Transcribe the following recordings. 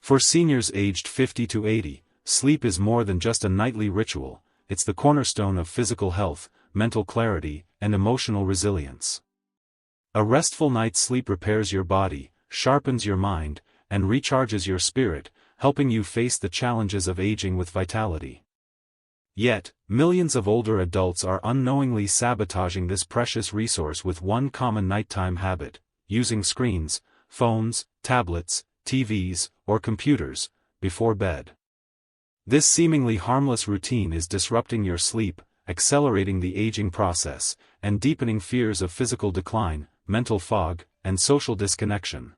For seniors aged 50 to 80, sleep is more than just a nightly ritual, it's the cornerstone of physical health, mental clarity, and emotional resilience. A restful night's sleep repairs your body, sharpens your mind, and recharges your spirit, helping you face the challenges of aging with vitality. Yet, millions of older adults are unknowingly sabotaging this precious resource with one common nighttime habit: using screens, phones, tablets, TVs, or computers, before bed. This seemingly harmless routine is disrupting your sleep, accelerating the aging process, and deepening fears of physical decline, mental fog, and social disconnection.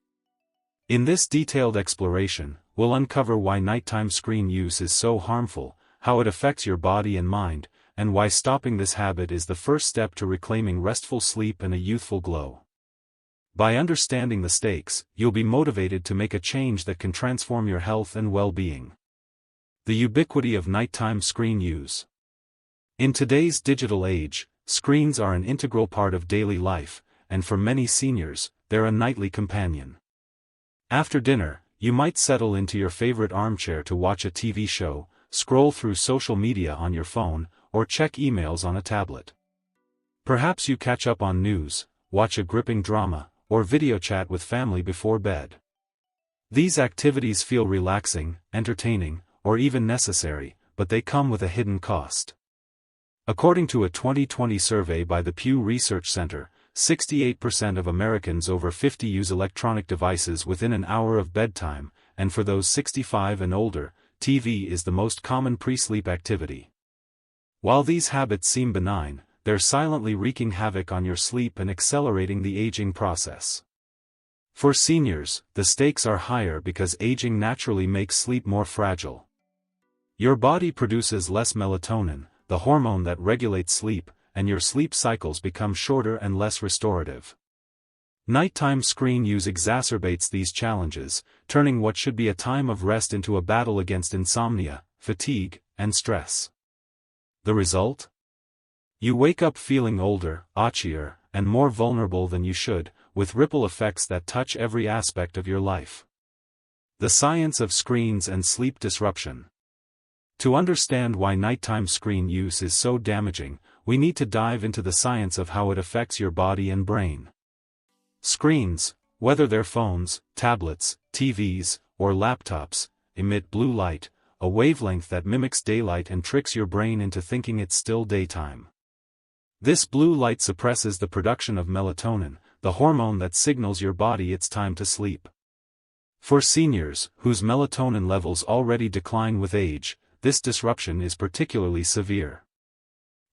In this detailed exploration, we'll uncover why nighttime screen use is so harmful, how it affects your body and mind, and why stopping this habit is the first step to reclaiming restful sleep and a youthful glow. By understanding the stakes, you'll be motivated to make a change that can transform your health and well-being. The ubiquity of nighttime screen use. In today's digital age, screens are an integral part of daily life, and for many seniors, they're a nightly companion. After dinner, you might settle into your favorite armchair to watch a TV show, scroll through social media on your phone, or check emails on a tablet. Perhaps you catch up on news, watch a gripping drama, or video chat with family before bed. These activities feel relaxing, entertaining, or even necessary, but they come with a hidden cost. According to a 2020 survey by the Pew Research Center, 68% of Americans over 50 use electronic devices within an hour of bedtime, and for those 65 and older, TV is the most common pre-sleep activity. While these habits seem benign, they're silently wreaking havoc on your sleep and accelerating the aging process. For seniors, the stakes are higher because aging naturally makes sleep more fragile. Your body produces less melatonin, the hormone that regulates sleep, and your sleep cycles become shorter and less restorative. Nighttime screen use exacerbates these challenges, turning what should be a time of rest into a battle against insomnia, fatigue, and stress. The result? You wake up feeling older, achier, and more vulnerable than you should, with ripple effects that touch every aspect of your life. The science of screens and sleep disruption. To understand why nighttime screen use is so damaging, we need to dive into the science of how it affects your body and brain. Screens, whether they're phones, tablets, TVs, or laptops, emit blue light, a wavelength that mimics daylight and tricks your brain into thinking it's still daytime. This blue light suppresses the production of melatonin, the hormone that signals your body it's time to sleep. For seniors, whose melatonin levels already decline with age, this disruption is particularly severe.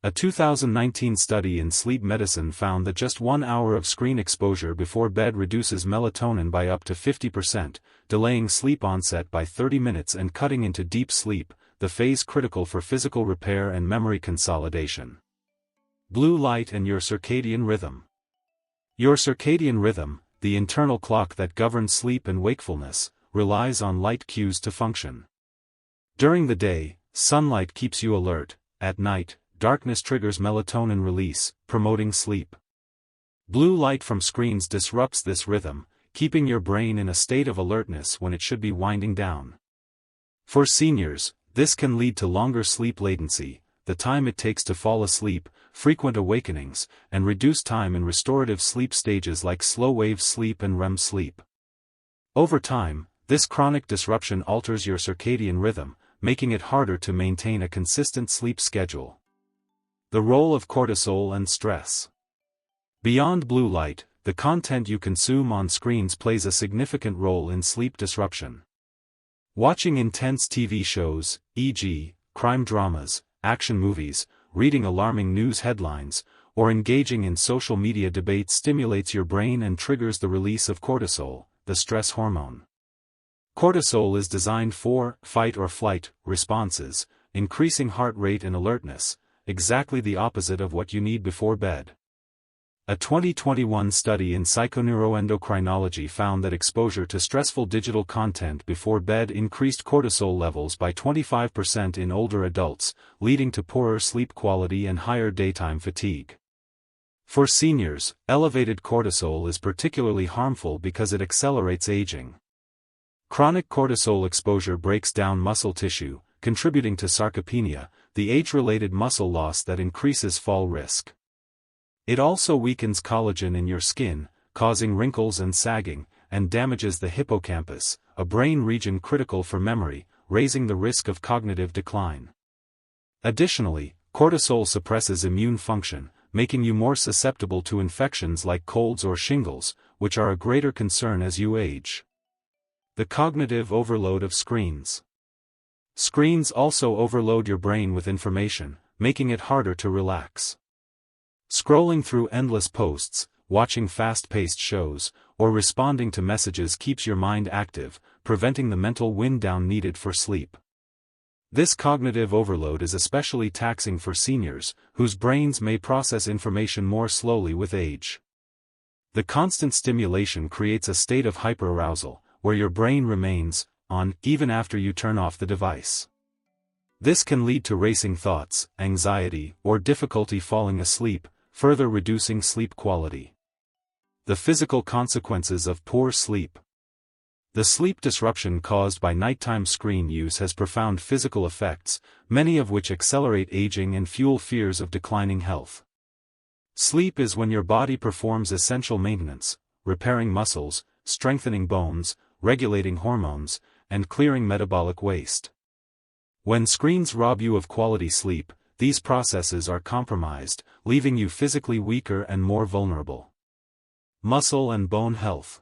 A 2019 study in sleep medicine found that just 1 hour of screen exposure before bed reduces melatonin by up to 50%, delaying sleep onset by 30 minutes and cutting into deep sleep, the phase critical for physical repair and memory consolidation. Blue light and your circadian rhythm. Your circadian rhythm, the internal clock that governs sleep and wakefulness, relies on light cues to function. During the day, sunlight keeps you alert; at night, darkness triggers melatonin release, promoting sleep. Blue light from screens disrupts this rhythm, keeping your brain in a state of alertness when it should be winding down. For seniors, this can lead to longer sleep latency, the time it takes to fall asleep, frequent awakenings, and reduced time in restorative sleep stages like slow-wave sleep and REM sleep. Over time, this chronic disruption alters your circadian rhythm, making it harder to maintain a consistent sleep schedule. The role of cortisol and stress. Beyond blue light, the content you consume on screens plays a significant role in sleep disruption. Watching intense TV shows, e.g., crime dramas, action movies, reading alarming news headlines, or engaging in social media debates stimulates your brain and triggers the release of cortisol, the stress hormone. Cortisol is designed for fight or flight responses, increasing heart rate and alertness, exactly the opposite of what you need before bed. A 2021 study in psychoneuroendocrinology found that exposure to stressful digital content before bed increased cortisol levels by 25% in older adults, leading to poorer sleep quality and higher daytime fatigue. For seniors, elevated cortisol is particularly harmful because it accelerates aging. Chronic cortisol exposure breaks down muscle tissue, contributing to sarcopenia, the age-related muscle loss that increases fall risk. It also weakens collagen in your skin, causing wrinkles and sagging, and damages the hippocampus, a brain region critical for memory, raising the risk of cognitive decline. Additionally, cortisol suppresses immune function, making you more susceptible to infections like colds or shingles, which are a greater concern as you age. The cognitive overload of screens. Screens also overload your brain with information, making it harder to relax. Scrolling through endless posts, watching fast-paced shows, or responding to messages keeps your mind active, preventing the mental wind-down needed for sleep. This cognitive overload is especially taxing for seniors, whose brains may process information more slowly with age. The constant stimulation creates a state of hyperarousal, where your brain remains on even after you turn off the device. This can lead to racing thoughts, anxiety, or difficulty falling asleep, further reducing sleep quality. The physical consequences of poor sleep. The sleep disruption caused by nighttime screen use has profound physical effects, many of which accelerate aging and fuel fears of declining health. Sleep is when your body performs essential maintenance, repairing muscles, strengthening bones, regulating hormones, and clearing metabolic waste. When screens rob you of quality sleep, these processes are compromised, leaving you physically weaker and more vulnerable. Muscle and bone health.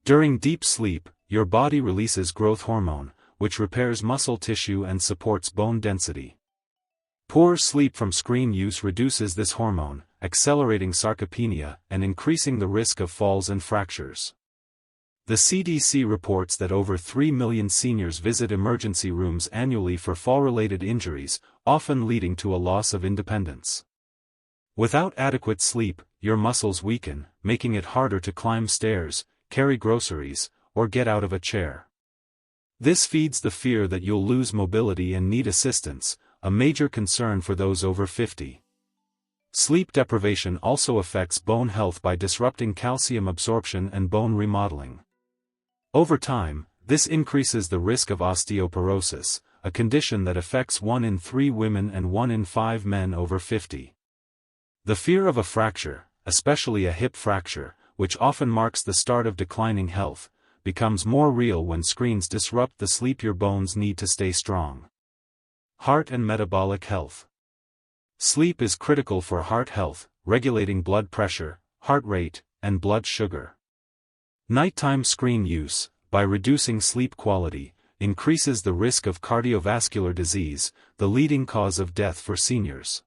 During deep sleep, your body releases growth hormone, which repairs muscle tissue and supports bone density. Poor sleep from screen use reduces this hormone, accelerating sarcopenia and increasing the risk of falls and fractures. The CDC reports that over 3 million seniors visit emergency rooms annually for fall-related injuries, often leading to a loss of independence. Without adequate sleep, your muscles weaken, making it harder to climb stairs, carry groceries, or get out of a chair. This feeds the fear that you'll lose mobility and need assistance, a major concern for those over 50. Sleep deprivation also affects bone health by disrupting calcium absorption and bone remodeling. Over time, this increases the risk of osteoporosis, a condition that affects 1 in 3 women and 1 in 5 men over 50. The fear of a fracture, especially a hip fracture, which often marks the start of declining health, becomes more real when screens disrupt the sleep your bones need to stay strong. Heart and metabolic health. Sleep is critical for heart health, regulating blood pressure, heart rate, and blood sugar. Nighttime screen use, by reducing sleep quality, increases the risk of cardiovascular disease, the leading cause of death for seniors.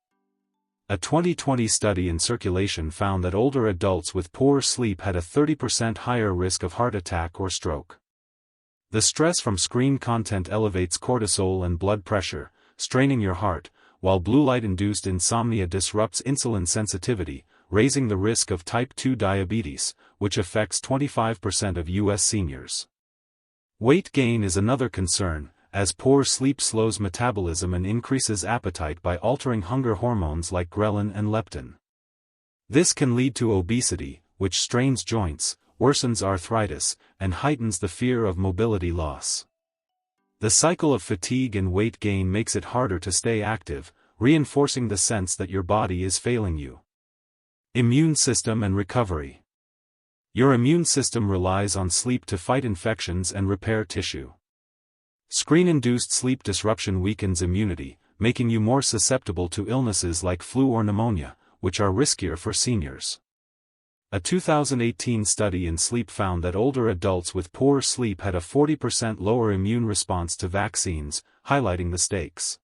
A 2020 study in Circulation found that older adults with poor sleep had a 30% higher risk of heart attack or stroke. The stress from screen content elevates cortisol and blood pressure, straining your heart, while blue light-induced insomnia disrupts insulin sensitivity, raising the risk of type 2 diabetes, which affects 25% of U.S. seniors. Weight gain is another concern, as poor sleep slows metabolism and increases appetite by altering hunger hormones like ghrelin and leptin. This can lead to obesity, which strains joints, worsens arthritis, and heightens the fear of mobility loss. The cycle of fatigue and weight gain makes it harder to stay active, reinforcing the sense that your body is failing you. Immune system and recovery. Your immune system relies on sleep to fight infections and repair tissue. Screen-induced sleep disruption weakens immunity, making you more susceptible to illnesses like flu or pneumonia, which are riskier for seniors. A 2018 study in sleep found that older adults with poor sleep had a 40% lower immune response to vaccines, highlighting the stakes.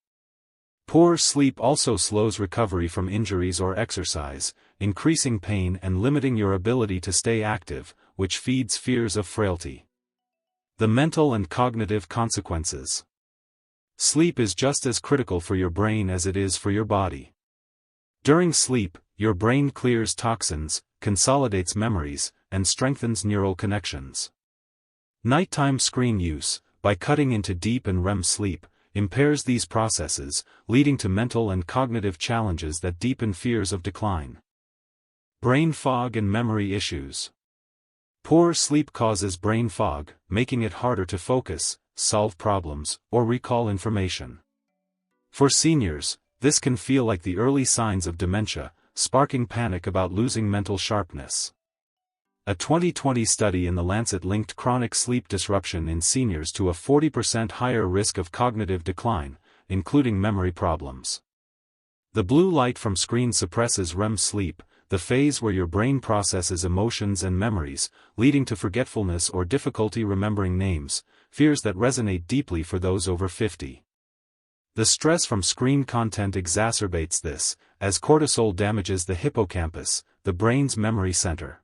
Poor sleep also slows recovery from injuries or exercise, increasing pain and limiting your ability to stay active, which feeds fears of frailty. The mental and cognitive consequences. Sleep is just as critical for your brain as it is for your body. During sleep, your brain clears toxins, consolidates memories, and strengthens neural connections. Nighttime screen use, by cutting into deep and REM sleep, impairs these processes, leading to mental and cognitive challenges that deepen fears of decline. Brain fog and memory issues. Poor sleep causes brain fog, making it harder to focus, solve problems, or recall information. For seniors, this can feel like the early signs of dementia, sparking panic about losing mental sharpness. A 2020 study in The Lancet linked chronic sleep disruption in seniors to a 40% higher risk of cognitive decline, including memory problems. The blue light from screens suppresses REM sleep, the phase where your brain processes emotions and memories, leading to forgetfulness or difficulty remembering names, fears that resonate deeply for those over 50. The stress from screen content exacerbates this, as cortisol damages the hippocampus, the brain's memory center.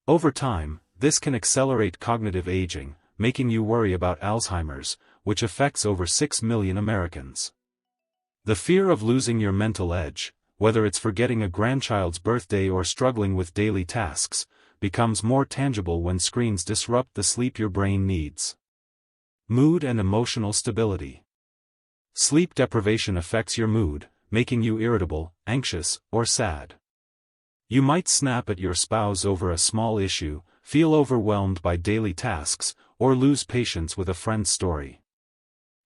Over time, this can accelerate cognitive aging, making you worry about Alzheimer's, which affects over 6 million Americans. The fear of losing your mental edge, whether it's forgetting a grandchild's birthday or struggling with daily tasks, becomes more tangible when screens disrupt the sleep your brain needs. Mood and emotional stability. Sleep deprivation affects your mood, making you irritable, anxious, or sad. You might snap at your spouse over a small issue, feel overwhelmed by daily tasks, or lose patience with a friend's story.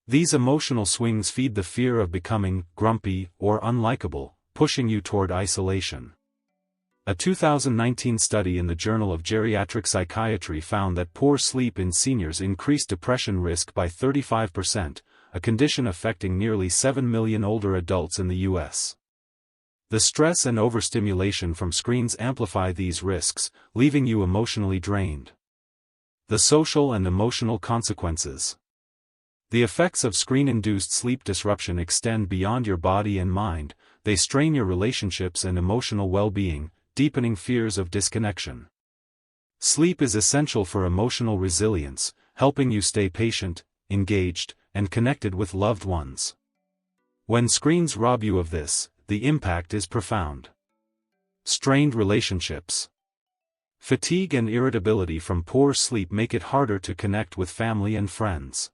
These emotional swings feed the fear of becoming grumpy or unlikable, pushing you toward isolation. A 2019 study in the Journal of Geriatric Psychiatry found that poor sleep in seniors increased depression risk by 35%, a condition affecting nearly 7 million older adults in the U.S. The stress and overstimulation from screens amplify these risks, leaving you emotionally drained. The social and emotional consequences. The effects of screen-induced sleep disruption extend beyond your body and mind. They strain your relationships and emotional well-being, deepening fears of disconnection. Sleep is essential for emotional resilience, helping you stay patient, engaged, and connected with loved ones. When screens rob you of this, the impact is profound. Strained relationships. Fatigue and irritability from poor sleep make it harder to connect with family and friends.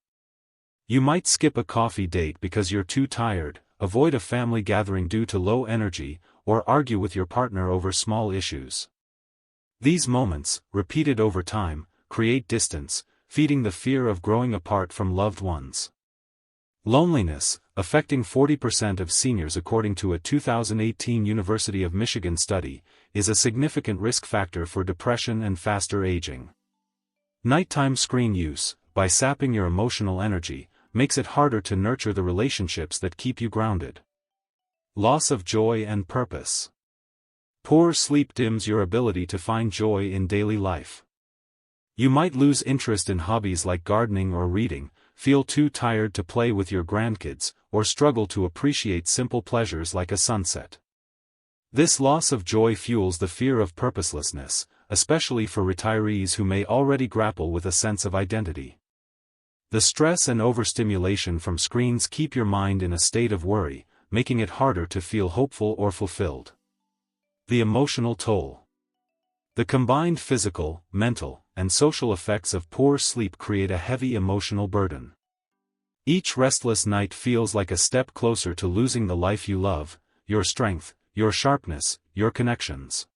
You might skip a coffee date because you're too tired, avoid a family gathering due to low energy, or argue with your partner over small issues. These moments, repeated over time, create distance, feeding the fear of growing apart from loved ones. Loneliness, affecting 40% of seniors according to a 2018 University of Michigan study, is a significant risk factor for depression and faster aging. Nighttime screen use, by sapping your emotional energy, makes it harder to nurture the relationships that keep you grounded. Loss of joy and purpose. Poor sleep dims your ability to find joy in daily life. You might lose interest in hobbies like gardening or reading, feel too tired to play with your grandkids, or struggle to appreciate simple pleasures like a sunset. This loss of joy fuels the fear of purposelessness, especially for retirees who may already grapple with a sense of identity. The stress and overstimulation from screens keep your mind in a state of worry, making it harder to feel hopeful or fulfilled. The emotional toll. The combined physical, mental, and social effects of poor sleep create a heavy emotional burden. Each restless night feels like a step closer to losing the life you love, your strength, your sharpness, your connections.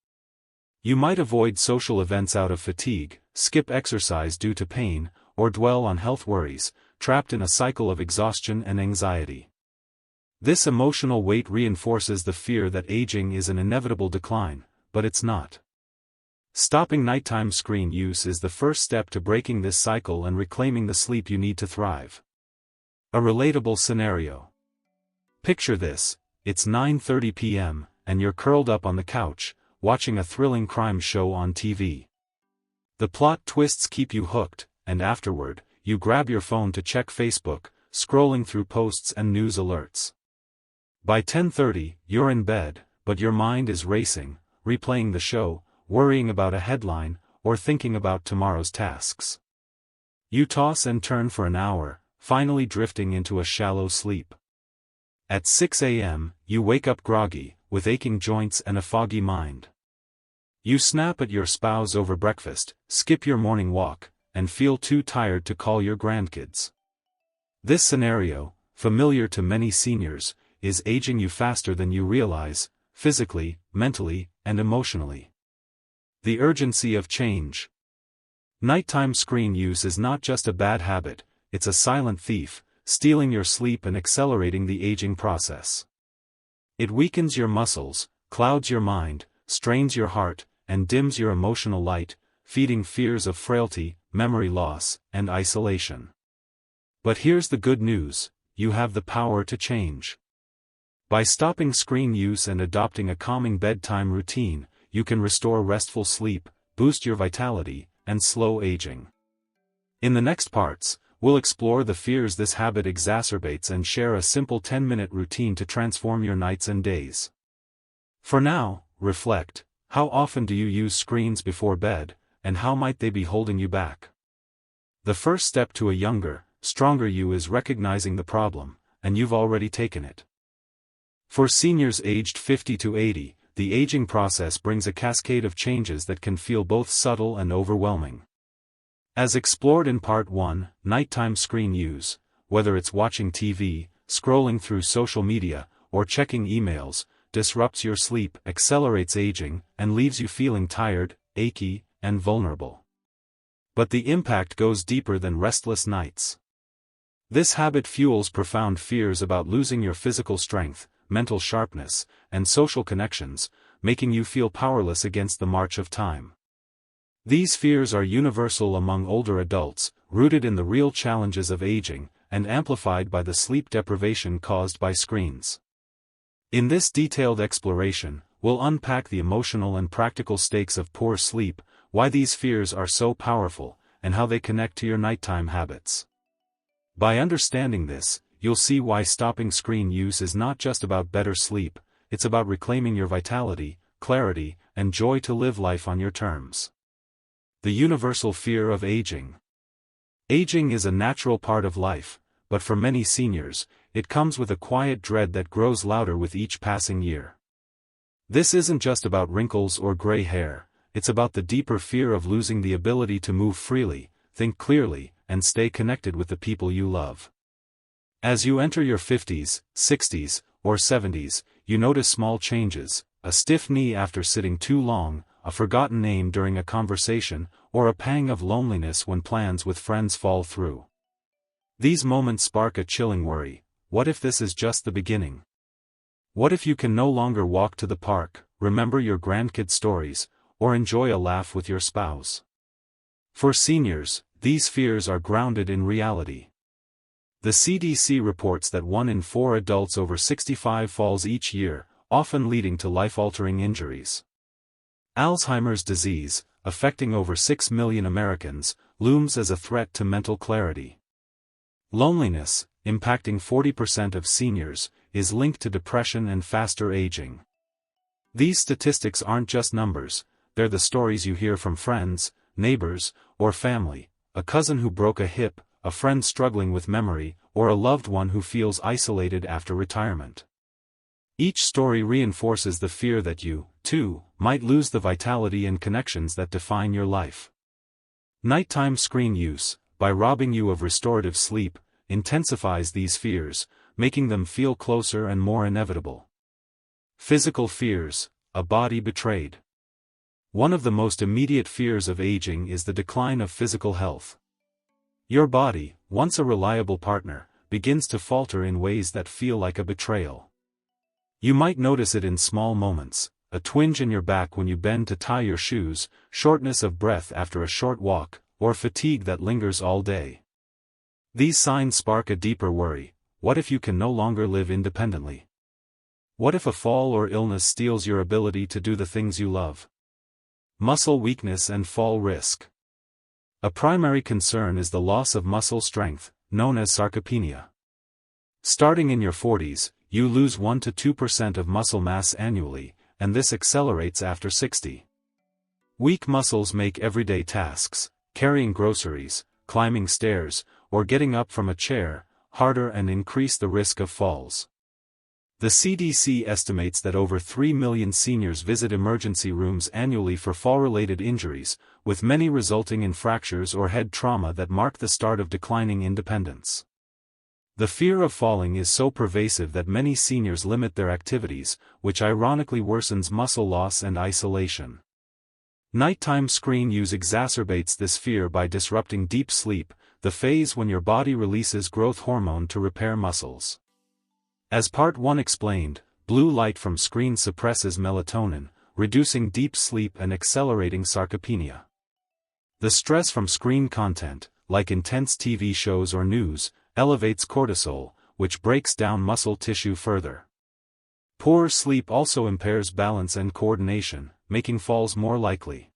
You might avoid social events out of fatigue, skip exercise due to pain, or dwell on health worries, trapped in a cycle of exhaustion and anxiety. This emotional weight reinforces the fear that aging is an inevitable decline, but it's not. Stopping nighttime screen use is the first step to breaking this cycle and reclaiming the sleep you need to thrive. A relatable scenario. Picture this: it's 9:30 p.m., and you're curled up on the couch, watching a thrilling crime show on TV. The plot twists keep you hooked, and afterward, you grab your phone to check Facebook, scrolling through posts and news alerts. By 10:30, you're in bed, but your mind is racing, replaying the show, worrying about a headline, or thinking about tomorrow's tasks. You toss and turn for an hour, finally drifting into a shallow sleep. At 6 a.m., you wake up groggy, with aching joints and a foggy mind. You snap at your spouse over breakfast, skip your morning walk, and feel too tired to call your grandkids. This scenario, familiar to many seniors, is aging you faster than you realize, physically, mentally, and emotionally. The urgency of change. Nighttime screen use is not just a bad habit, it's a silent thief, stealing your sleep and accelerating the aging process. It weakens your muscles, clouds your mind, strains your heart, and dims your emotional light, feeding fears of frailty, memory loss, and isolation. But here's the good news: you have the power to change. By stopping screen use and adopting a calming bedtime routine, you can restore restful sleep, boost your vitality, and slow aging. In the next parts, we'll explore the fears this habit exacerbates and share a simple 10-minute routine to transform your nights and days. For now, reflect: how often do you use screens before bed, and how might they be holding you back? The first step to a younger, stronger you is recognizing the problem, and you've already taken it. For seniors aged 50 to 80, the aging process brings a cascade of changes that can feel both subtle and overwhelming. As explored in Part 1, nighttime screen use, whether it's watching TV, scrolling through social media, or checking emails, disrupts your sleep, accelerates aging, and leaves you feeling tired, achy, and vulnerable. But the impact goes deeper than restless nights. This habit fuels profound fears about losing your physical strength, mental sharpness, and social connections, making you feel powerless against the march of time. These fears are universal among older adults, rooted in the real challenges of aging, and amplified by the sleep deprivation caused by screens. In this detailed exploration, we'll unpack the emotional and practical stakes of poor sleep, why these fears are so powerful, and how they connect to your nighttime habits. By understanding this, you'll see why stopping screen use is not just about better sleep, it's about reclaiming your vitality, clarity, and joy to live life on your terms. The universal fear of aging. Aging is a natural part of life, but for many seniors, it comes with a quiet dread that grows louder with each passing year. This isn't just about wrinkles or gray hair, it's about the deeper fear of losing the ability to move freely, think clearly, and stay connected with the people you love. As you enter your 50s, 60s, or 70s, you notice small changes: a stiff knee after sitting too long, a forgotten name during a conversation, or a pang of loneliness when plans with friends fall through. These moments spark a chilling worry: what if this is just the beginning? What if you can no longer walk to the park, remember your grandkids' stories, or enjoy a laugh with your spouse? For seniors, these fears are grounded in reality. The CDC reports that 1 in 4 adults over 65 falls each year, often leading to life-altering injuries. Alzheimer's disease, affecting over 6 million Americans, looms as a threat to mental clarity. Loneliness, impacting 40% of seniors, is linked to depression and faster aging. These statistics aren't just numbers, they're the stories you hear from friends, neighbors, or family: a cousin who broke a hip, a friend struggling with memory, or a loved one who feels isolated after retirement. Each story reinforces the fear that you, too, might lose the vitality and connections that define your life. Nighttime screen use, by robbing you of restorative sleep, intensifies these fears, making them feel closer and more inevitable. Physical fears: a body betrayed. One of the most immediate fears of aging is the decline of physical health. Your body, once a reliable partner, begins to falter in ways that feel like a betrayal. You might notice it in small moments: a twinge in your back when you bend to tie your shoes, shortness of breath after a short walk, or fatigue that lingers all day. These signs spark a deeper worry: what if you can no longer live independently? What if a fall or illness steals your ability to do the things you love? Muscle weakness and fall risk. A primary concern is the loss of muscle strength, known as sarcopenia. Starting in your 40s, you lose 1 to 2% of muscle mass annually, and this accelerates after 60. Weak muscles make everyday tasks, carrying groceries, climbing stairs, or getting up from a chair, harder and increase the risk of falls. The CDC estimates that over 3 million seniors visit emergency rooms annually for fall-related injuries, with many resulting in fractures or head trauma that mark the start of declining independence. The fear of falling is so pervasive that many seniors limit their activities, which ironically worsens muscle loss and isolation. Nighttime screen use exacerbates this fear by disrupting deep sleep, the phase when your body releases growth hormone to repair muscles. As Part 1 explained, blue light from screens suppresses melatonin, reducing deep sleep and accelerating sarcopenia. The stress from screen content, like intense TV shows or news, elevates cortisol, which breaks down muscle tissue further. Poor sleep also impairs balance and coordination, making falls more likely.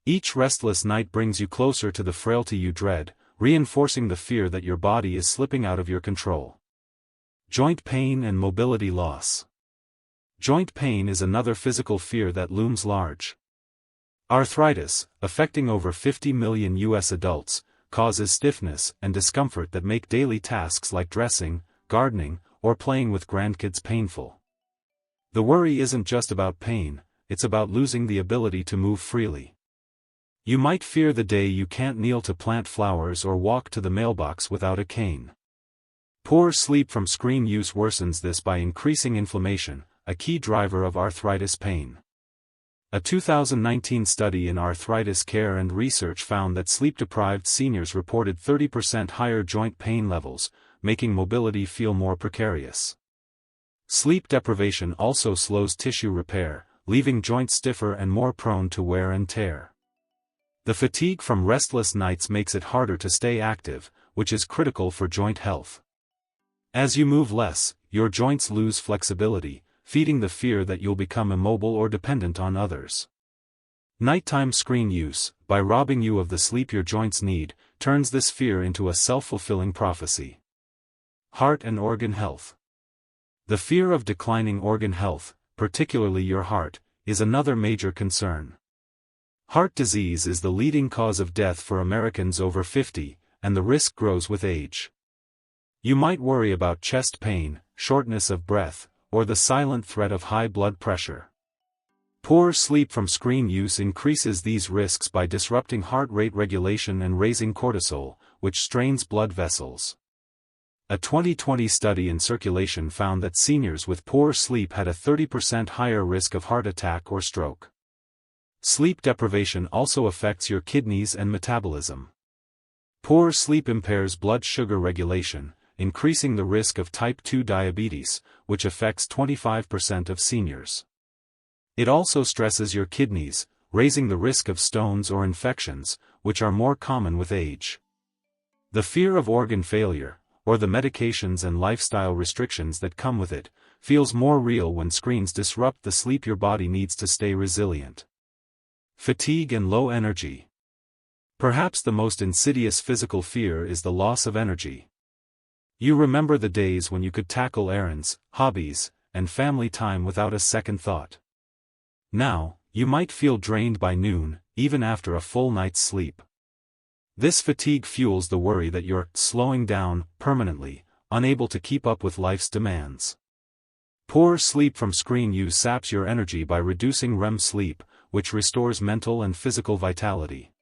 Each restless night brings you closer to the frailty you dread, reinforcing the fear that your body is slipping out of your control. Joint pain and mobility loss. Joint pain is another physical fear that looms large. Arthritis, affecting over 50 million U.S. adults, causes stiffness and discomfort that make daily tasks like dressing, gardening, or playing with grandkids painful. The worry isn't just about pain, it's about losing the ability to move freely. You might fear the day you can't kneel to plant flowers or walk to the mailbox without a cane. Poor sleep from screen use worsens this by increasing inflammation, a key driver of arthritis pain. A 2019 study in arthritis care and research found that sleep-deprived seniors reported 30% higher joint pain levels, making mobility feel more precarious. Sleep deprivation also slows tissue repair, leaving joints stiffer and more prone to wear and tear. The fatigue from restless nights makes it harder to stay active, which is critical for joint health. As you move less, your joints lose flexibility, feeding the fear that you'll become immobile or dependent on others. Nighttime screen use, by robbing you of the sleep your joints need, turns this fear into a self-fulfilling prophecy. Heart and organ health. The fear of declining organ health, particularly your heart, is another major concern. Heart disease is the leading cause of death for Americans over 50, and the risk grows with age. You might worry about chest pain, shortness of breath, or the silent threat of high blood pressure. Poor sleep from screen use increases these risks by disrupting heart rate regulation and raising cortisol, which strains blood vessels. A 2020 study in Circulation found that seniors with poor sleep had a 30% higher risk of heart attack or stroke. Sleep deprivation also affects your kidneys and metabolism. Poor sleep impairs blood sugar regulation, increasing the risk of type 2 diabetes, which affects 25% of seniors. It also stresses your kidneys, raising the risk of stones or infections, which are more common with age. The fear of organ failure, or the medications and lifestyle restrictions that come with it, feels more real when screens disrupt the sleep your body needs to stay resilient. Fatigue and low energy. Perhaps the most insidious physical fear is the loss of energy. You remember the days when you could tackle errands, hobbies, and family time without a second thought. Now, you might feel drained by noon, even after a full night's sleep. This fatigue fuels the worry that you're slowing down permanently, unable to keep up with life's demands. Poor sleep from screen use saps your energy by reducing REM sleep, which restores mental and physical vitality.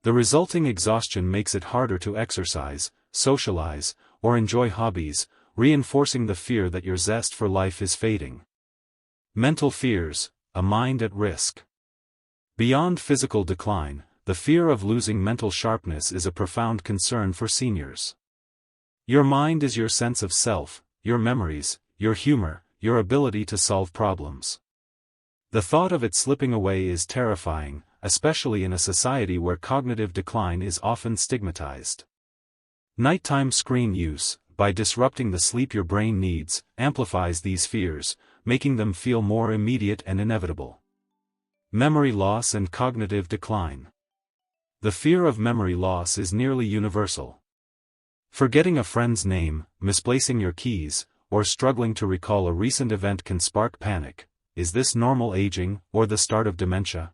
The resulting exhaustion makes it harder to exercise, socialize, or enjoy hobbies, reinforcing the fear that your zest for life is fading. Mental fears, a mind at risk. Beyond physical decline, the fear of losing mental sharpness is a profound concern for seniors. Your mind is your sense of self, your memories, your humor, your ability to solve problems. The thought of it slipping away is terrifying, especially in a society where cognitive decline is often stigmatized. Nighttime screen use, by disrupting the sleep your brain needs, amplifies these fears, making them feel more immediate and inevitable. Memory loss and cognitive decline. The fear of memory loss is nearly universal. Forgetting a friend's name, misplacing your keys, or struggling to recall a recent event can spark panic. Is this normal aging, or the start of dementia?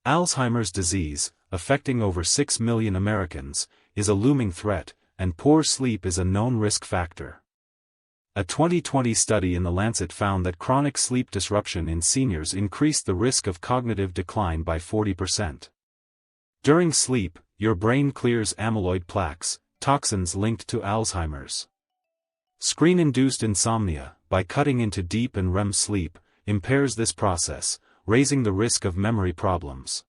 Alzheimer's disease, affecting over 6 million Americans, is a looming threat, and poor sleep is a known risk factor. A 2020 study in The Lancet found that chronic sleep disruption in seniors increased the risk of cognitive decline by 40%. During sleep, your brain clears amyloid plaques, toxins linked to Alzheimer's. Screen-induced insomnia, by cutting into deep and REM sleep, impairs this process, raising the risk of memory problems.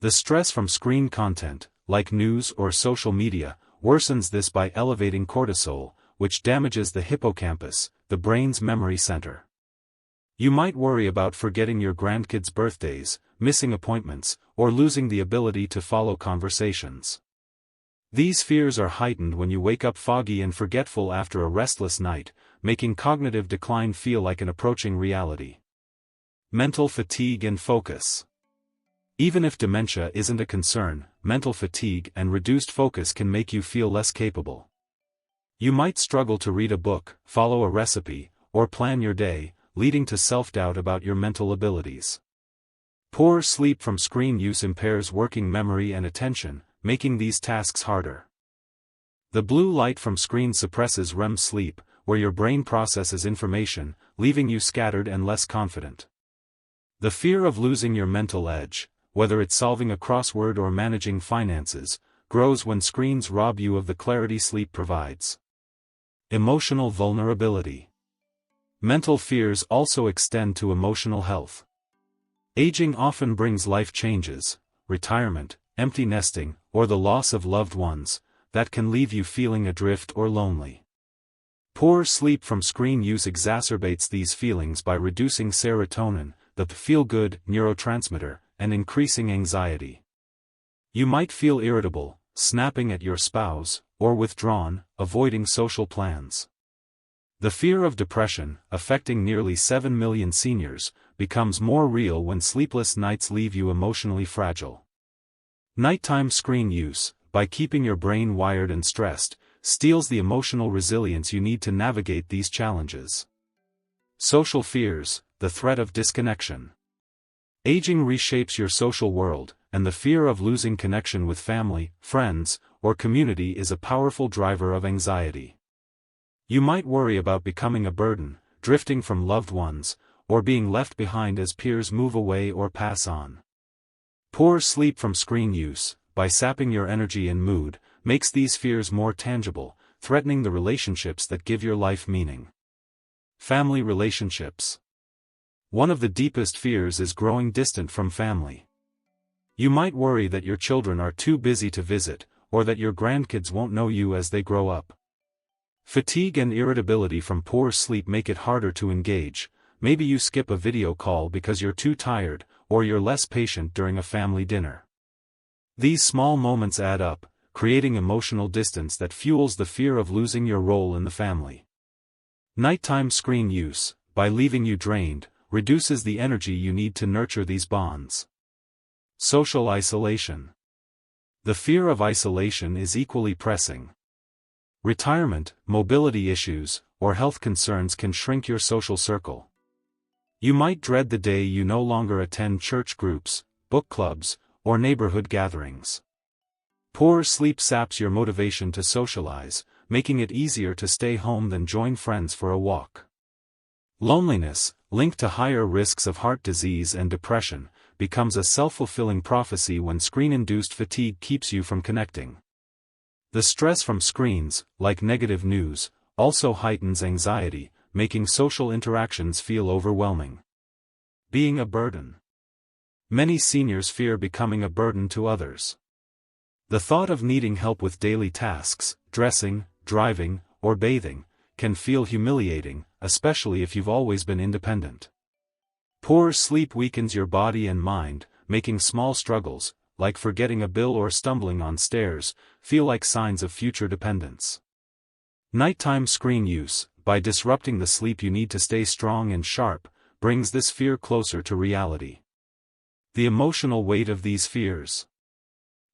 The stress from screen content, like news or social media, worsens this by elevating cortisol, which damages the hippocampus, the brain's memory center. You might worry about forgetting your grandkids' birthdays, missing appointments, or losing the ability to follow conversations. These fears are heightened when you wake up foggy and forgetful after a restless night, making cognitive decline feel like an approaching reality. Mental fatigue and focus. Even if dementia isn't a concern, mental fatigue and reduced focus can make you feel less capable. You might struggle to read a book, follow a recipe, or plan your day, leading to self-doubt about your mental abilities. Poor sleep from screen use impairs working memory and attention, making these tasks harder. The blue light from screens suppresses REM sleep, where your brain processes information, leaving you scattered and less confident. The fear of losing your mental edge, whether it's solving a crossword or managing finances, grows when screens rob you of the clarity sleep provides. Emotional vulnerability. Mental fears also extend to emotional health. Aging often brings life changes, retirement, empty nesting, or the loss of loved ones, that can leave you feeling adrift or lonely. Poor sleep from screen use exacerbates these feelings by reducing serotonin, the feel-good neurotransmitter, and increasing anxiety. You might feel irritable, snapping at your spouse, or withdrawn, avoiding social plans. The fear of depression, affecting nearly 7 million seniors, becomes more real when sleepless nights leave you emotionally fragile. Nighttime screen use, by keeping your brain wired and stressed, steals the emotional resilience you need to navigate these challenges. Social fears, the threat of disconnection. Aging reshapes your social world, and the fear of losing connection with family, friends, or community is a powerful driver of anxiety. You might worry about becoming a burden, drifting from loved ones, or being left behind as peers move away or pass on. Poor sleep from screen use, by sapping your energy and mood, makes these fears more tangible, threatening the relationships that give your life meaning. Family relationships. One of the deepest fears is growing distant from family. You might worry that your children are too busy to visit, or that your grandkids won't know you as they grow up. Fatigue and irritability from poor sleep make it harder to engage. Maybe you skip a video call because you're too tired, or you're less patient during a family dinner. These small moments add up, creating emotional distance that fuels the fear of losing your role in the family. Nighttime screen use, by leaving you drained, reduces the energy you need to nurture these bonds. Social isolation. The fear of isolation is equally pressing. Retirement, mobility issues, or health concerns can shrink your social circle. You might dread the day you no longer attend church groups, book clubs, or neighborhood gatherings. Poor sleep saps your motivation to socialize, making it easier to stay home than join friends for a walk. Loneliness, linked to higher risks of heart disease and depression, becomes a self-fulfilling prophecy when screen-induced fatigue keeps you from connecting. The stress from screens, like negative news, also heightens anxiety, making social interactions feel overwhelming. Being a burden. Many seniors fear becoming a burden to others. The thought of needing help with daily tasks, dressing, driving, or bathing, can feel humiliating, especially if you've always been independent. Poor sleep weakens your body and mind, making small struggles, like forgetting a bill or stumbling on stairs, feel like signs of future dependence. Nighttime screen use, by disrupting the sleep you need to stay strong and sharp, brings this fear closer to reality. The emotional weight of these fears.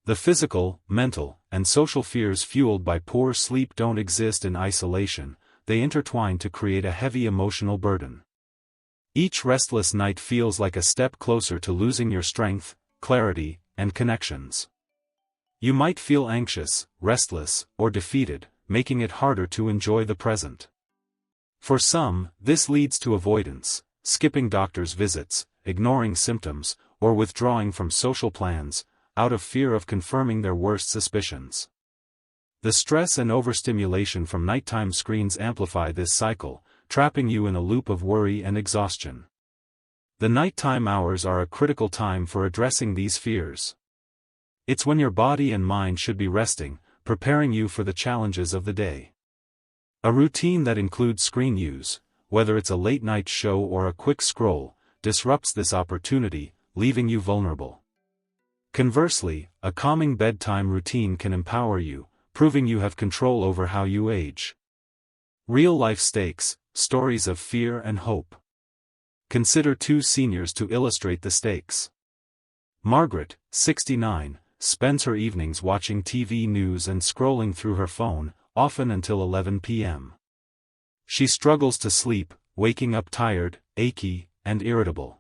The physical, mental, and social fears fueled by poor sleep don't exist in isolation, they intertwine to create a heavy emotional burden. Each restless night feels like a step closer to losing your strength, clarity, and connections. You might feel anxious, restless, or defeated, making it harder to enjoy the present. For some, this leads to avoidance, skipping doctor's visits, ignoring symptoms, or withdrawing from social plans, out of fear of confirming their worst suspicions. The stress and overstimulation from nighttime screens amplify this cycle, trapping you in a loop of worry and exhaustion. The nighttime hours are a critical time for addressing these fears. It's when your body and mind should be resting, preparing you for the challenges of the day. A routine that includes screen use, whether it's a late-night show or a quick scroll, disrupts this opportunity, leaving you vulnerable. Conversely, a calming bedtime routine can empower you, proving you have control over how you age. Real-life stakes, stories of fear and hope. Consider two seniors to illustrate the stakes. Margaret, 69, spends her evenings watching TV news and scrolling through her phone, often until 11 p.m. She struggles to sleep, waking up tired, achy, and irritable.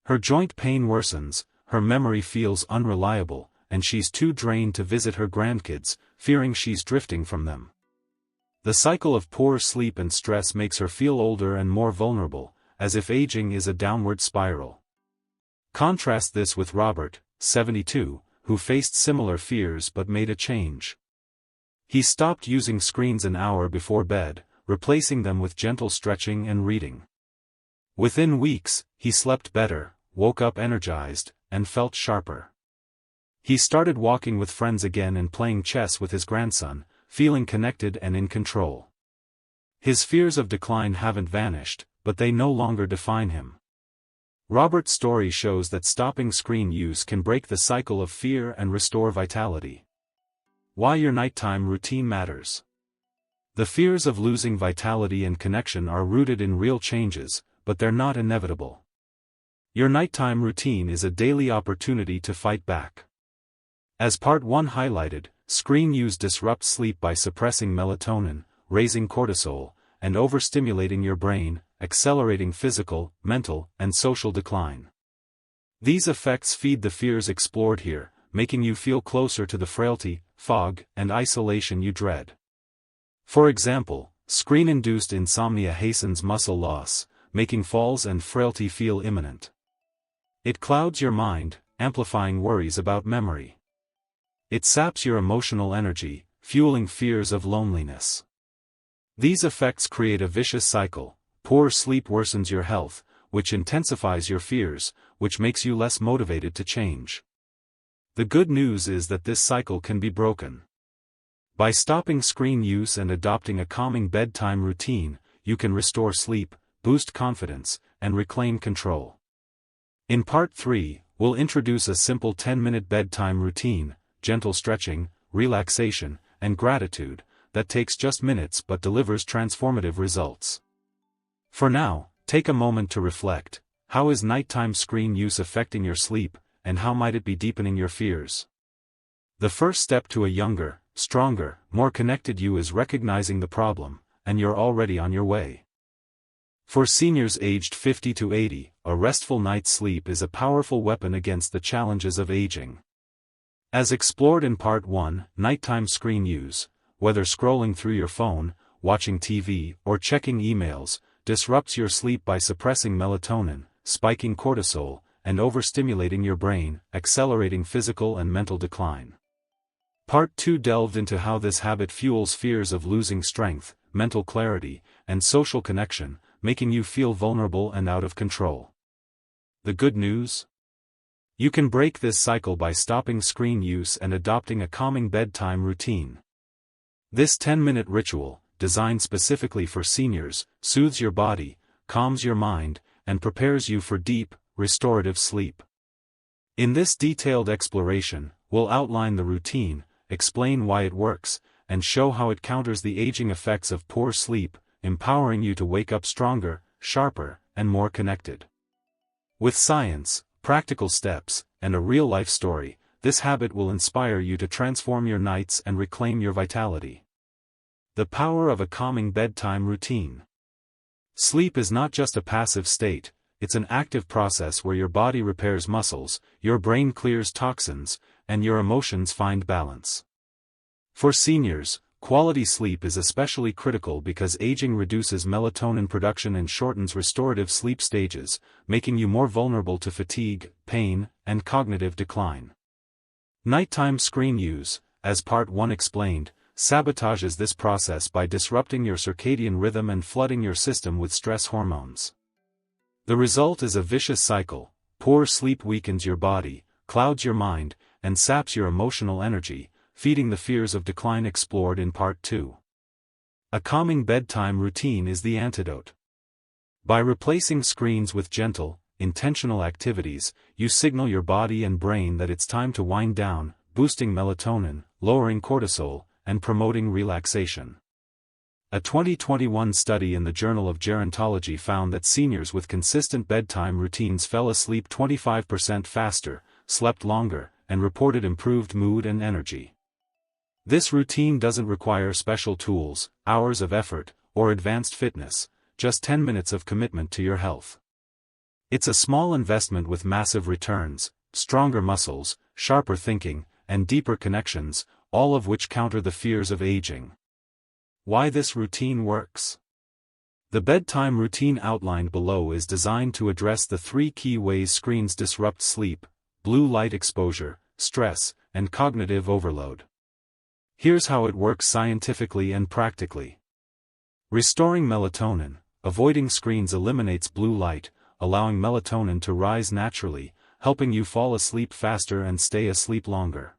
Her joint pain worsens, her memory feels unreliable, and she's too drained to visit her grandkids, fearing she's drifting from them. The cycle of poor sleep and stress makes her feel older and more vulnerable, as if aging is a downward spiral. Contrast this with Robert, 72, who faced similar fears but made a change. He stopped using screens an hour before bed, replacing them with gentle stretching and reading. Within weeks, he slept better, woke up energized, and felt sharper. He started walking with friends again and playing chess with his grandson, feeling connected and in control. His fears of decline haven't vanished, but they no longer define him. Robert's story shows that stopping screen use can break the cycle of fear and restore vitality. Why your nighttime routine matters. The fears of losing vitality and connection are rooted in real changes, but they're not inevitable. Your nighttime routine is a daily opportunity to fight back. As Part 1 highlighted, screen use disrupts sleep by suppressing melatonin, raising cortisol, and overstimulating your brain, accelerating physical, mental, and social decline. These effects feed the fears explored here, making you feel closer to the frailty, fog, and isolation you dread. For example, screen-induced insomnia hastens muscle loss, making falls and frailty feel imminent. It clouds your mind, amplifying worries about memory. It saps your emotional energy, fueling fears of loneliness. These effects create a vicious cycle. Poor sleep worsens your health, which intensifies your fears, which makes you less motivated to change. The good news is that this cycle can be broken. By stopping screen use and adopting a calming bedtime routine, you can restore sleep, boost confidence, and reclaim control. In Part 3, we'll introduce a simple 10-minute bedtime routine, gentle stretching, relaxation, and gratitude, that takes just minutes but delivers transformative results. For now, take a moment to reflect. How is nighttime screen use affecting your sleep, and how might it be deepening your fears? The first step to a younger, stronger, more connected you is recognizing the problem, and you're already on your way. For seniors aged 50 to 80, a restful night's sleep is a powerful weapon against the challenges of aging. As explored in Part 1, nighttime screen use, whether scrolling through your phone, watching TV, or checking emails, disrupts your sleep by suppressing melatonin, spiking cortisol, and overstimulating your brain, accelerating physical and mental decline. Part 2 delved into how this habit fuels fears of losing strength, mental clarity, and social connection, making you feel vulnerable and out of control. The good news? You can break this cycle by stopping screen use and adopting a calming bedtime routine. This 10-minute ritual, designed specifically for seniors, soothes your body, calms your mind, and prepares you for deep, restorative sleep. In this detailed exploration, we'll outline the routine, explain why it works, and show how it counters the aging effects of poor sleep, empowering you to wake up stronger, sharper, and more connected. With science, practical steps, and a real-life story, this habit will inspire you to transform your nights and reclaim your vitality. The power of a calming bedtime routine. Sleep is not just a passive state, it's an active process where your body repairs muscles, your brain clears toxins, and your emotions find balance. For seniors, quality sleep is especially critical because aging reduces melatonin production and shortens restorative sleep stages, making you more vulnerable to fatigue, pain, and cognitive decline. Nighttime screen use, as Part 1 explained, sabotages this process by disrupting your circadian rhythm and flooding your system with stress hormones. The result is a vicious cycle. Poor sleep weakens your body, clouds your mind, and saps your emotional energy, feeding the fears of decline explored in Part 2. A calming bedtime routine is the antidote. By replacing screens with gentle, intentional activities, you signal your body and brain that it's time to wind down, boosting melatonin, lowering cortisol, and promoting relaxation. A 2021 study in the Journal of Gerontology found that seniors with consistent bedtime routines fell asleep 25% faster, slept longer, and reported improved mood and energy. This routine doesn't require special tools, hours of effort, or advanced fitness, just 10 minutes of commitment to your health. It's a small investment with massive returns, stronger muscles, sharper thinking, and deeper connections, all of which counter the fears of aging. Why this routine works? The bedtime routine outlined below is designed to address the 3 key ways screens disrupt sleep: blue light exposure, stress, and cognitive overload. Here's how it works scientifically and practically. Restoring melatonin. Avoiding screens eliminates blue light, allowing melatonin to rise naturally, helping you fall asleep faster and stay asleep longer.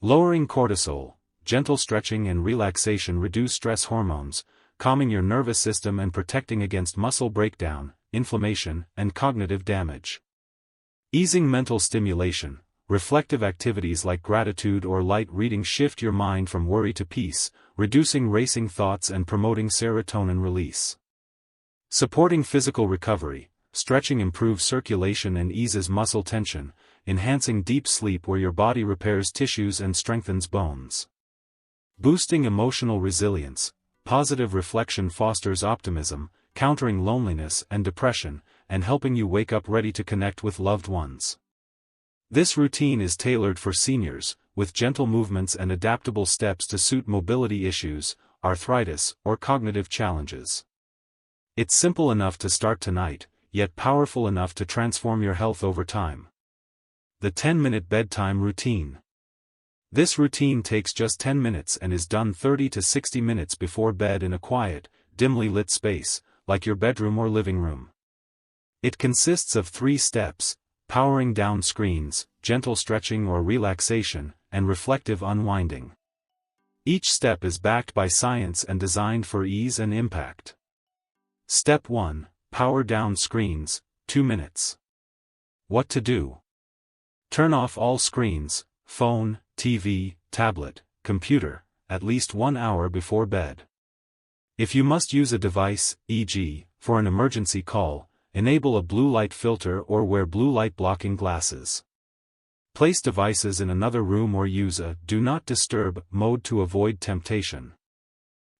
Lowering cortisol. Gentle stretching and relaxation reduce stress hormones, calming your nervous system and protecting against muscle breakdown, inflammation, and cognitive damage. Easing mental stimulation. Reflective activities like gratitude or light reading shift your mind from worry to peace, reducing racing thoughts and promoting serotonin release. Supporting physical recovery. Stretching improves circulation and eases muscle tension, enhancing deep sleep where your body repairs tissues and strengthens bones. Boosting emotional resilience. Positive reflection fosters optimism, countering loneliness and depression, and helping you wake up ready to connect with loved ones. This routine is tailored for seniors, with gentle movements and adaptable steps to suit mobility issues, arthritis, or cognitive challenges. It's simple enough to start tonight, yet powerful enough to transform your health over time. The 10-minute bedtime routine. This routine takes just 10 minutes and is done 30 to 60 minutes before bed in a quiet, dimly lit space, like your bedroom or living room. It consists of 3 steps: powering down screens, gentle stretching or relaxation, and reflective unwinding. Each step is backed by science and designed for ease and impact. Step 1. Power down screens, 2 minutes. What to do? Turn off all screens, phone, TV, tablet, computer, at least 1 hour before bed. If you must use a device, e.g., for an emergency call, enable a blue light filter or wear blue light blocking glasses. Place devices in another room or use a "do not disturb" mode to avoid temptation.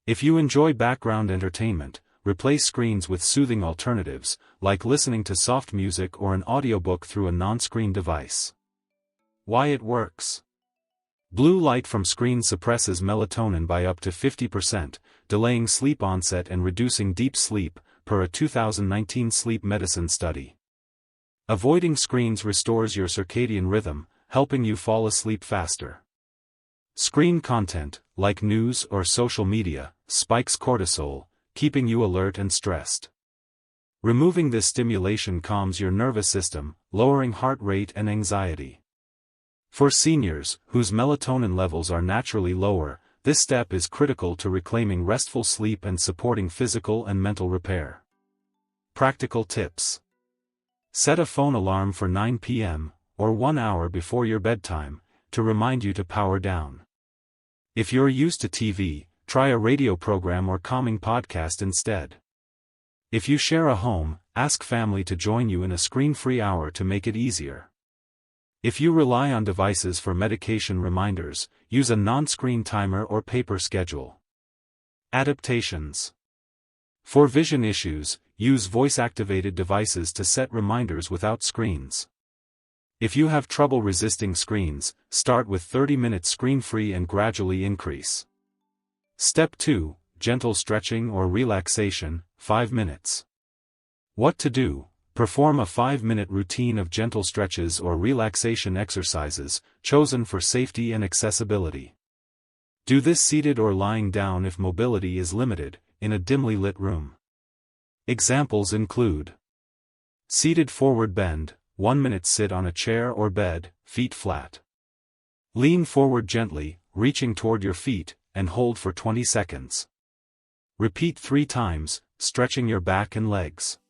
If you enjoy background entertainment, replace screens with soothing alternatives, like listening to soft music or an audiobook through a non-screen device. Why it works? Blue light from screens suppresses melatonin by up to 50%, delaying sleep onset and reducing deep sleep, per a 2019 sleep medicine study. Avoiding screens restores your circadian rhythm, helping you fall asleep faster. Screen content, like news or social media, spikes cortisol, keeping you alert and stressed. Removing this stimulation calms your nervous system, lowering heart rate and anxiety. For seniors, whose melatonin levels are naturally lower, this step is critical to reclaiming restful sleep and supporting physical and mental repair. Practical tips. Set a phone alarm for 9 p.m., or 1 hour before your bedtime, to remind you to power down. If you're used to TV, try a radio program or calming podcast instead. If you share a home, ask family to join you in a screen-free hour to make it easier. If you rely on devices for medication reminders, use a non-screen timer or paper schedule. Adaptations. For vision issues, use voice-activated devices to set reminders without screens. If you have trouble resisting screens, start with 30 minutes screen-free and gradually increase. Step 2. Gentle stretching or relaxation, 5 minutes. What to do? Perform a 5-minute routine of gentle stretches or relaxation exercises, chosen for safety and accessibility. Do this seated or lying down if mobility is limited, in a dimly lit room. Examples include Seated forward bend, 1 minute sit on a chair or bed, feet flat. Lean forward gently, reaching toward your feet, and hold for 20 seconds. Repeat 3 times, stretching your back and legs.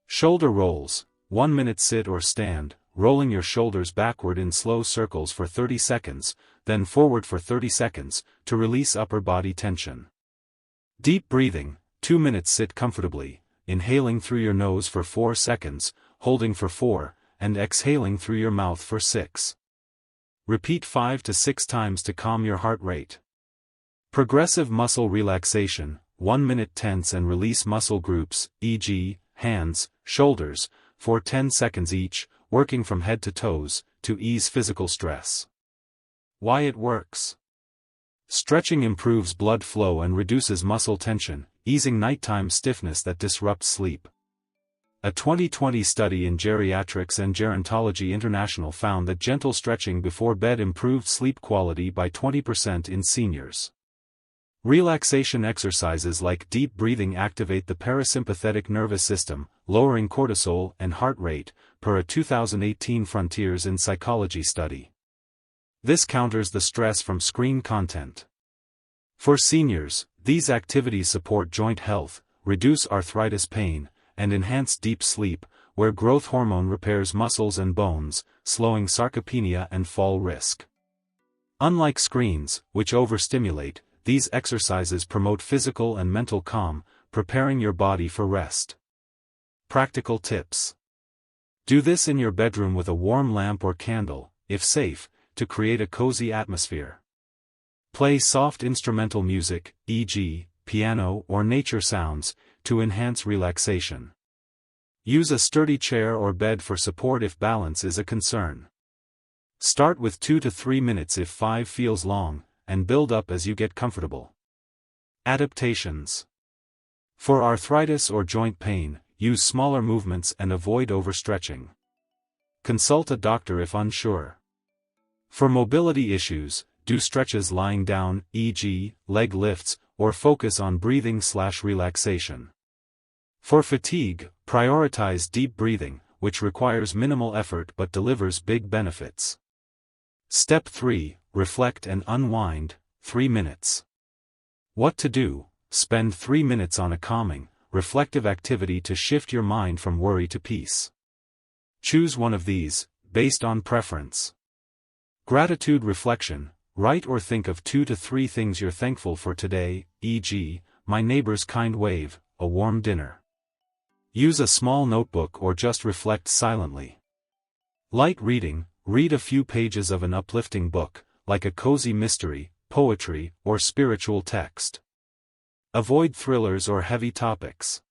Shoulder rolls, 1 minute sit or stand, rolling your shoulders backward in slow circles for 30 seconds, then forward for 30 seconds, to release upper body tension. Deep breathing, 2 minutes sit comfortably, inhaling through your nose for 4 seconds, holding for 4, and exhaling through your mouth for 6. Repeat 5 to 6 times to calm your heart rate. Progressive muscle relaxation, 1 minute tense and release muscle groups, e.g., hands, shoulders, for 10 seconds each, working from head to toes, to ease physical stress. Why it works. Stretching improves blood flow and reduces muscle tension, easing nighttime stiffness that disrupts sleep. A 2020 study in Geriatrics and Gerontology International found that gentle stretching before bed improved sleep quality by 20% in seniors. Relaxation exercises like deep breathing activate the parasympathetic nervous system, lowering cortisol and heart rate, per a 2018 Frontiers in Psychology study. This counters the stress from screen content. For seniors, these activities support joint health, reduce arthritis pain, and enhance deep sleep, where growth hormone repairs muscles and bones, slowing sarcopenia and fall risk. Unlike screens, which overstimulate, these exercises promote physical and mental calm, preparing your body for rest. Practical tips. Do this in your bedroom with a warm lamp or candle, if safe, to create a cozy atmosphere. Play soft instrumental music, e.g., piano or nature sounds, to enhance relaxation. Use a sturdy chair or bed for support if balance is a concern. Start with 2 to 3 minutes if 5 feels long, and build up as you get comfortable. Adaptations. For arthritis or joint pain, use smaller movements and avoid overstretching. Consult a doctor if unsure. For mobility issues, do stretches lying down, e.g., leg lifts, or focus on breathing/relaxation. For fatigue, prioritize deep breathing, which requires minimal effort but delivers big benefits. Step 3, reflect and unwind, 3 minutes. What to do? Spend 3 minutes on a calming, reflective activity to shift your mind from worry to peace. Choose one of these, based on preference. Gratitude reflection, write or think of 2 to 3 things you're thankful for today, e.g., my neighbor's kind wave, a warm dinner. Use a small notebook or just reflect silently. Light reading, read a few pages of an uplifting book, like a cozy mystery, poetry, or spiritual text. Avoid thrillers or heavy topics.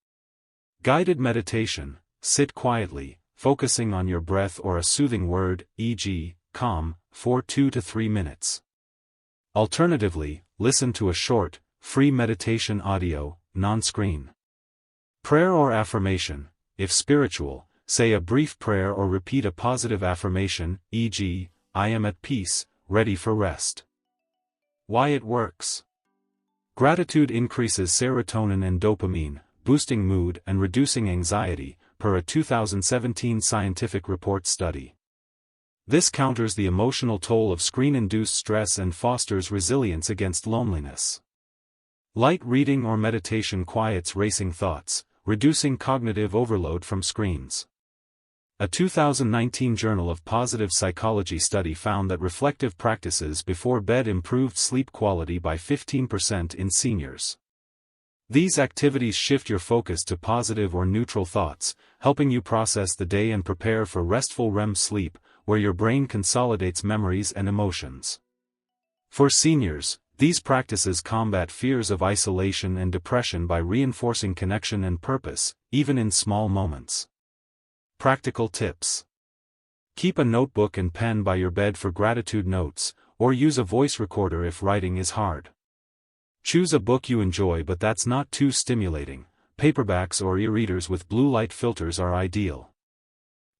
Guided meditation, sit quietly, focusing on your breath or a soothing word, e.g., calm, for 2 to 3 minutes. Alternatively, listen to a short, free meditation audio, non-screen. Prayer or affirmation, if spiritual, say a brief prayer or repeat a positive affirmation, e.g., I am at peace, ready for rest. Why it works. Gratitude increases serotonin and dopamine, boosting mood and reducing anxiety, per a 2017 scientific report study. This counters the emotional toll of screen-induced stress and fosters resilience against loneliness. Light reading or meditation quiets racing thoughts, reducing cognitive overload from screens. A 2019 Journal of Positive Psychology study found that reflective practices before bed improved sleep quality by 15% in seniors. These activities shift your focus to positive or neutral thoughts, helping you process the day and prepare for restful REM sleep, where your brain consolidates memories and emotions. For seniors, these practices combat fears of isolation and depression by reinforcing connection and purpose, even in small moments. Practical tips. Keep a notebook and pen by your bed for gratitude notes, or use a voice recorder if writing is hard. Choose a book you enjoy but that's not too stimulating. Paperbacks or e-readers with blue light filters are ideal.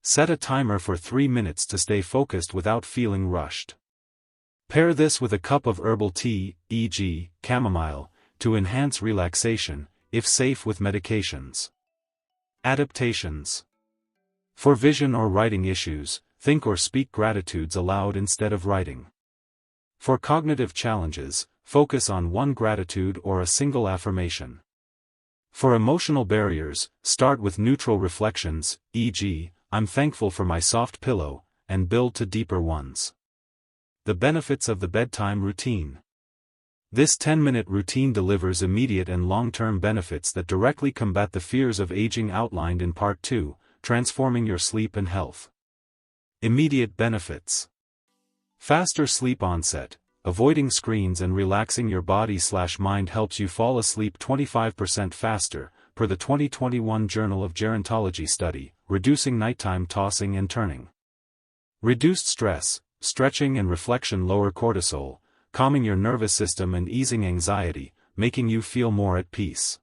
Set a timer for 3 minutes to stay focused without feeling rushed. Pair this with a cup of herbal tea, e.g., chamomile, to enhance relaxation, if safe with medications. Adaptations. For vision or writing issues, think or speak gratitudes aloud instead of writing. For cognitive challenges, focus on one gratitude or a single affirmation. For emotional barriers, start with neutral reflections, e.g., I'm thankful for my soft pillow, and build to deeper ones. The benefits of the bedtime routine. This 10-minute routine delivers immediate and long-term benefits that directly combat the fears of aging outlined in Part 2, transforming your sleep and health. Immediate benefits. Faster sleep onset. Avoiding screens and relaxing your body/mind helps you fall asleep 25% faster, per the 2021 Journal of Gerontology study, reducing nighttime tossing and turning. Reduced stress. Stretching and reflection lower cortisol, calming your nervous system and easing anxiety, making you feel more at peace.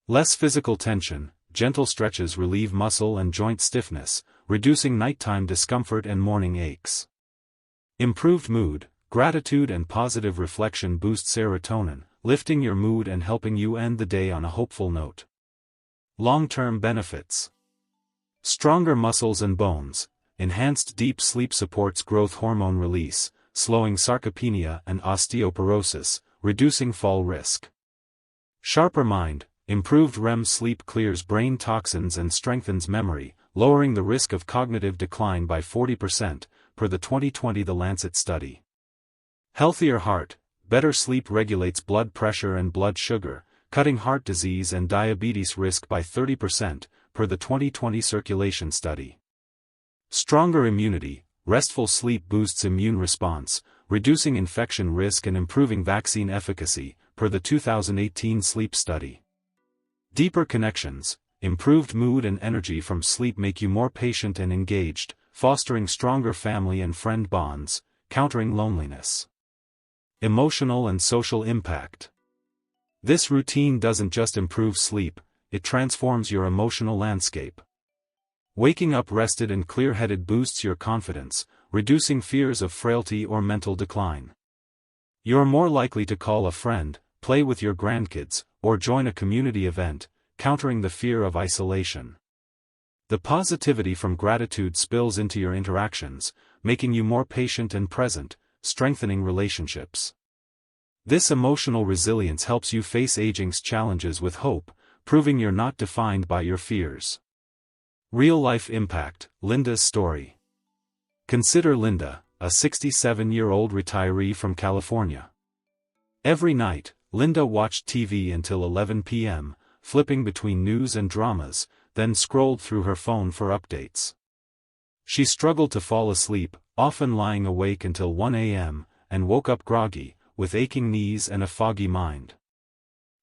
Less physical tension. Gentle stretches relieve muscle and joint stiffness, reducing nighttime discomfort and morning aches. Improved mood. Gratitude and positive reflection boost serotonin, lifting your mood and helping you end the day on a hopeful note. Long-term benefits. Stronger muscles and bones. Enhanced deep sleep supports growth hormone release, slowing sarcopenia and osteoporosis, reducing fall risk. Sharper mind. Improved REM sleep clears brain toxins and strengthens memory, lowering the risk of cognitive decline by 40%, per the 2020 The Lancet study. Healthier heart. Better sleep regulates blood pressure and blood sugar, cutting heart disease and diabetes risk by 30%, per the 2020 Circulation study. Stronger immunity. Restful sleep boosts immune response, reducing infection risk and improving vaccine efficacy, per the 2018 sleep study. Deeper connections. Improved mood and energy from sleep make you more patient and engaged, fostering stronger family and friend bonds, countering loneliness. Emotional and social impact. This routine doesn't just improve sleep, it transforms your emotional landscape. Waking up rested and clear-headed boosts your confidence, reducing fears of frailty or mental decline. You're more likely to call a friend, play with your grandkids, or join a community event, countering the fear of isolation. The positivity from gratitude spills into your interactions, making you more patient and present, strengthening relationships. This emotional resilience helps you face aging's challenges with hope, proving you're not defined by your fears. Real-life impact. Linda's story. Consider Linda, a 67-year-old retiree from California. Every night, Linda watched TV until 11 p.m., flipping between news and dramas, then scrolled through her phone for updates. She struggled to fall asleep, often lying awake until 1 a.m., and woke up groggy, with aching knees and a foggy mind.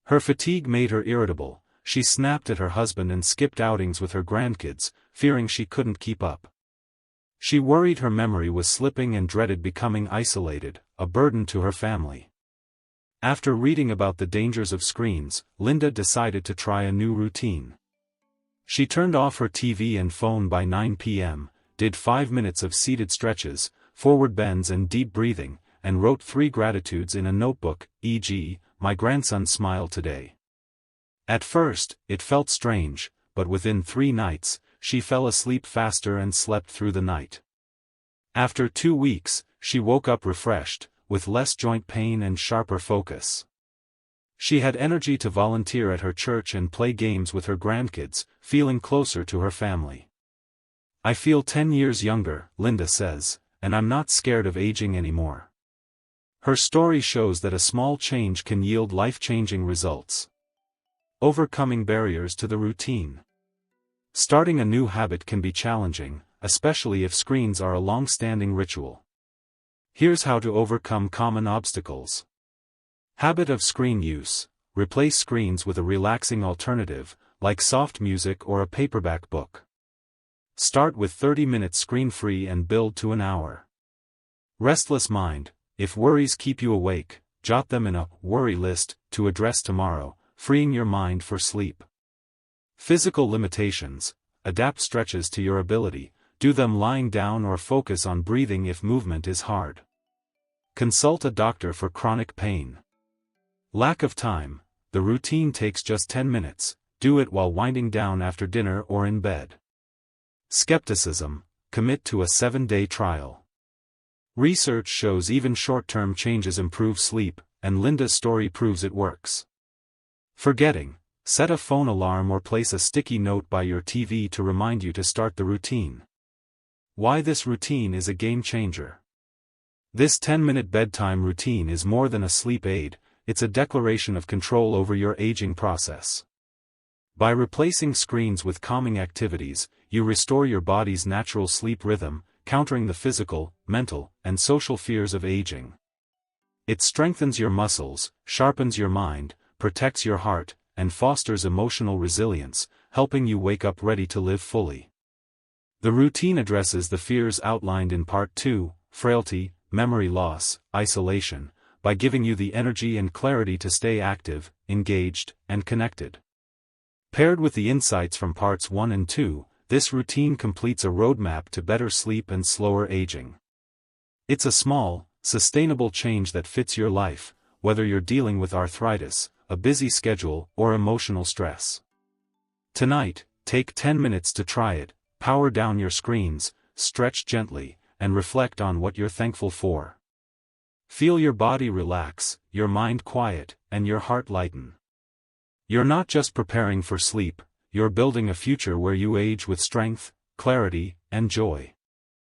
Her fatigue made her irritable. She snapped at her husband and skipped outings with her grandkids, fearing she couldn't keep up. She worried her memory was slipping and dreaded becoming isolated, a burden to her family. After reading about the dangers of screens, Linda decided to try a new routine. She turned off her TV and phone by 9 p.m., did 5 minutes of seated stretches, forward bends and deep breathing, and wrote 3 gratitudes in a notebook, e.g., my grandson smiled today. At first, it felt strange, but within 3 nights, she fell asleep faster and slept through the night. After 2 weeks, she woke up refreshed, with less joint pain and sharper focus. She had energy to volunteer at her church and play games with her grandkids, feeling closer to her family. I feel 10 years younger, Linda says, and I'm not scared of aging anymore. Her story shows that a small change can yield life-changing results. Overcoming barriers to the routine. Starting a new habit can be challenging, especially if screens are a long-standing ritual. Here's how to overcome common obstacles. Habit of screen use. Replace screens with a relaxing alternative, like soft music or a paperback book. Start with 30 minutes screen-free and build to an hour. Restless mind. If worries keep you awake, jot them in a worry list to address tomorrow, freeing your mind for sleep. Physical limitations. Adapt stretches to your ability, do them lying down or focus on breathing if movement is hard. Consult a doctor for chronic pain. Lack of time. The routine takes just 10 minutes, do it while winding down after dinner or in bed. Skepticism, commit to a 7-day trial. Research shows even short-term changes improve sleep, and Linda's story proves it works. Forgetting, set a phone alarm or place a sticky note by your TV to remind you to start the routine. Why this routine is a game changer. This 10-minute bedtime routine is more than a sleep aid, it's a declaration of control over your aging process. By replacing screens with calming activities, you restore your body's natural sleep rhythm, countering the physical, mental, and social fears of aging. It strengthens your muscles, sharpens your mind, protects your heart, and fosters emotional resilience, helping you wake up ready to live fully. The routine addresses the fears outlined in Part 2, frailty, memory loss, isolation, by giving you the energy and clarity to stay active, engaged, and connected. Paired with the insights from Parts 1 and 2, this routine completes a roadmap to better sleep and slower aging. It's a small, sustainable change that fits your life, whether you're dealing with arthritis, a busy schedule, or emotional stress. Tonight, take 10 minutes to try it, power down your screens, stretch gently, and reflect on what you're thankful for. Feel your body relax, your mind quiet, and your heart lighten. You're not just preparing for sleep, you're building a future where you age with strength, clarity, and joy.